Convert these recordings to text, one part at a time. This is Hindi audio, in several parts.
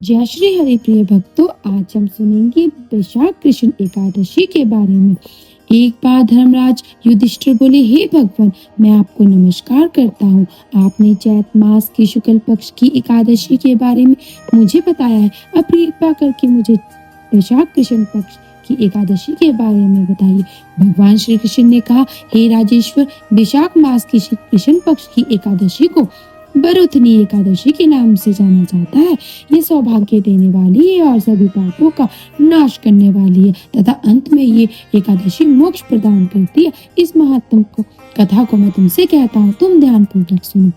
जय श्री हरि प्रिय भक्तों, आज हम सुनेंगे वैशाख कृष्ण एकादशी के बारे में। एक बार धर्मराज युधिष्ठिर बोले, हे भगवान, मैं आपको नमस्कार करता हूँ। आपने चैत मास की शुक्ल पक्ष की एकादशी के बारे में मुझे बताया है। अब कृपा करके मुझे वैशाख कृष्ण पक्ष की एकादशी के बारे में बताइए। भगवान श्री कृष्ण ने कहा, हे राजेश्वर, वैशाख मास की कृष्ण पक्ष की एकादशी को बरुथनी एकादशी के नाम से जाना जाता है। ये सौभाग्य देने वाली है और सभी पापों का नाश करने वाली है तथा अंत में ये एकादशी मोक्ष प्रदान करती है। इस महात्म को कथा को मैं तुमसे कहता हूँ, तुम ध्यान पूर्वक सुनो।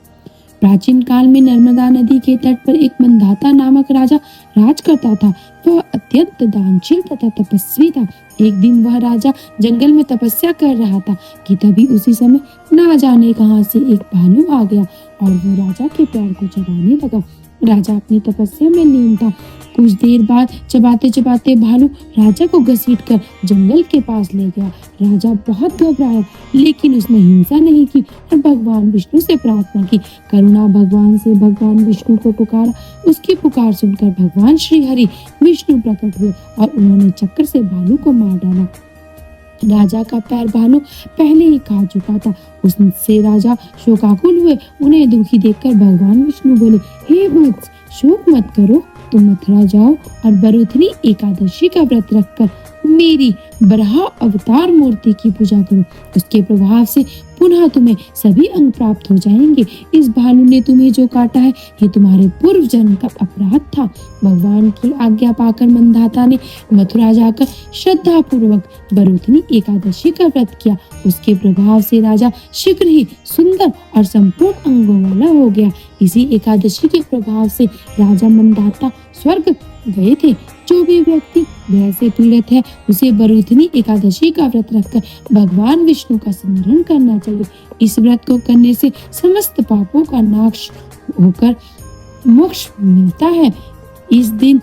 प्राचीन काल में नर्मदा नदी के तट पर एक मंधाता नामक राजा राज करता था। वह अत्यंत दानशील तथा तपस्वी था। एक दिन वह राजा जंगल में तपस्या कर रहा था कि तभी उसी समय ना जाने कहां से एक भालू आ गया और वो राजा के पैर को चबाने लगा। राजा अपनी तपस्या में लीन था। कुछ देर बाद चबाते चबाते भालू राजा को घसीटकर जंगल के पास ले गया। राजा बहुत घबराया, लेकिन उसने हिंसा नहीं की और भगवान विष्णु से प्रार्थना की। करुणा भगवान से भगवान विष्णु को पुकारा। उसकी पुकार सुनकर भगवान श्री हरि विष्णु प्रकट हुए और उन्होंने चक्कर से भालू को मार डाला। राजा का पैर भालू पहले ही खा चुका था। उससे राजा शोकाकुल हुए। उन्हें दुखी देखकर भगवान विष्णु बोले, हे वत्स, शोक मत करो, तुम मथुरा जाओ और बरुथनी एकादशी का व्रत रखकर मेरी बराह अवतार मूर्ति की पूजा करो। उसके प्रभाव से पुनः तुम्हें सभी अंग प्राप्त हो जाएंगे। इस भालू ने तुम्हें जो काटा है, ये तुम्हारे पूर्व जन्म का अपराध था। भगवान की आज्ञा पाकर मंधाता ने मथुरा जाकर श्रद्धा पूर्वक बरुथनी एकादशी का व्रत किया। उसके प्रभाव से राजा शीघ्र ही सुंदर और संपूर्ण अंगों वाला हो गया। इसी एकादशी के प्रभाव से राजा मंधाता स्वर्ग गए थे। जो भी व्यक्ति भय से पीड़ित है, उसे बरुथनी एकादशी का व्रत रखकर भगवान विष्णु का स्मरण करना चाहिए। इस व्रत को करने से समस्त पापों का नाश होकर मोक्ष मिलता है। इस दिन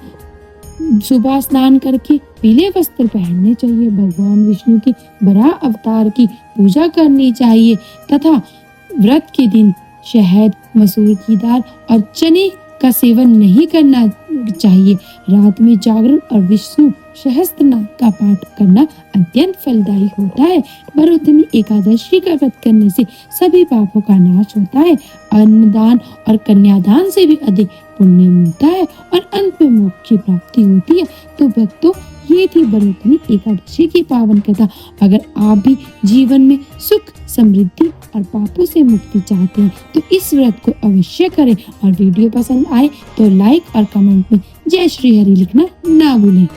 सुबह स्नान करके पीले वस्त्र पहनने चाहिए। भगवान विष्णु के बराह अवतार की पूजा करनी चाहिए तथा व्रत के दिन शहद, मसूर की दाल और चने का सेवन नहीं करना चाहिए। रात में जागरण और विष्णु सहस्त्रनाम का पाठ करना अत्यंत फलदायी होता है। बरुथनी एकादशी का व्रत करने से सभी पापों का नाश होता है। अन्नदान और कन्यादान से भी अधिक पुण्य मिलता है और अंत में मोक्ष की प्राप्ति होती है। तो भक्तों, ये थी बरुथनी एकादशी की पावन कथा। अगर आप भी जीवन में सुख, समृद्धि और पापों से मुक्ति चाहते हैं तो इस व्रत को अवश्य करें और वीडियो पसंद आए तो लाइक और कमेंट में जय श्री हरि लिखना ना भूलें।